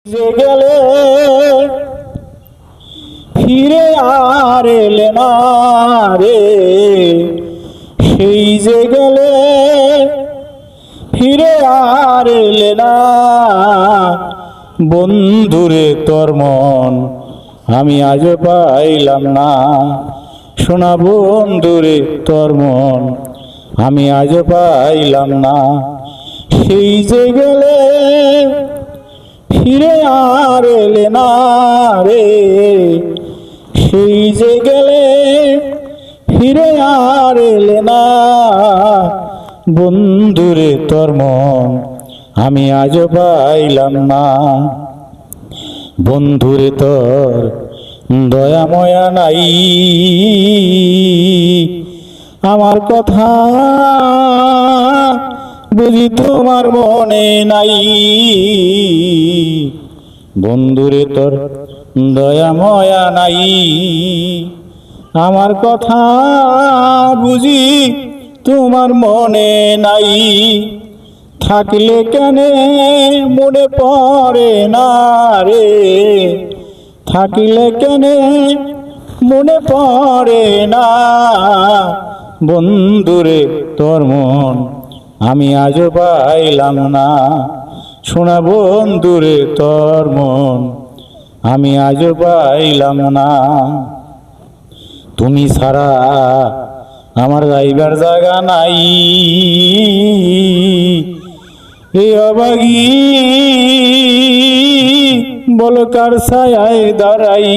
যে গেলে ফিরে আর এলে না রে, সেই যে গেলে ফিরে আর এলে না। বন্ধুরে তোর মন আমি আজ পাইলাম না, শোনা বন্ধুরে তোর মন আমি আজ পাইলাম না। সেই যে গেলে ফিরে আর এলে না রে, সেই যে গেলে ফিরে আর এলে না। বন্ধুরে তোর মন আমি আজ পাইলাম না। বন্ধুরে তোর দয়া ময়া নাই, আমার কথা বুঝি তোমার মনে নাই। বন্ধুরে তোর দয়া ময়া নাই, আমার কথা বুঝি তোমার মনে নাই। থাকলে কেনে মনে পড়ে না রে, থাকলে কেনে মনে পড়ে না। বন্ধুরে তোর মন আমি আজ পাইলাম না, শোনা বন্ধুরে তোর মন আমি আজ পাইলাম না। তুমি ছাড়া আমার যাইবার জায়গা নাই, এই অবাগী বল কার ছায়ায় দাঁড়াই।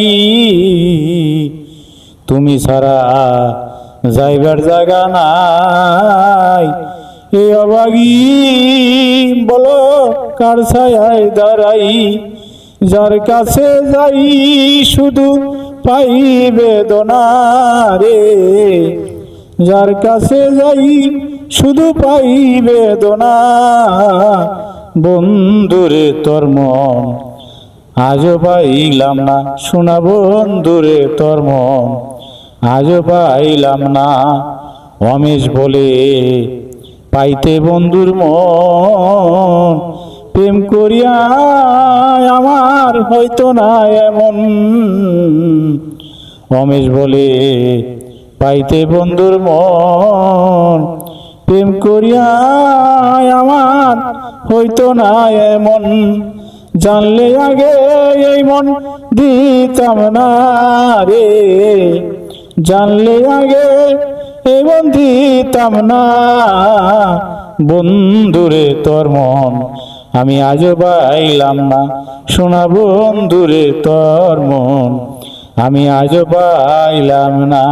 তুমি ছাড়া যাইবার জায়গা নাই, এই অবাগী বলো কার ছায়ায় দাঁড়াই। যার কাছে যাই শুধু পাই বেদনা রে, যার কাছে যাই শুধু পাই বেদনা। বন্ধুরে তোর মন আজ পাইলাম না, শোনা বন্ধুরে তোর মন আজ পাইলাম না। অমেশ বলে পাইতে বন্ধুর মন, প্রেম করিয়া আমার হয়তো না এমন। অমেশ বলে পাইতে বন্ধুর মন, প্রেম করিয়া আমার হয়তো না এমন। জানলে আগে এই মন দিতাম না রে, জানলে আগে এই মন দিতাম না। বন্ধুরে তোর মন আমি আজ পাইলাম না, শোনা বন্ধুরে তোর মন আমি আজ পাইলাম না।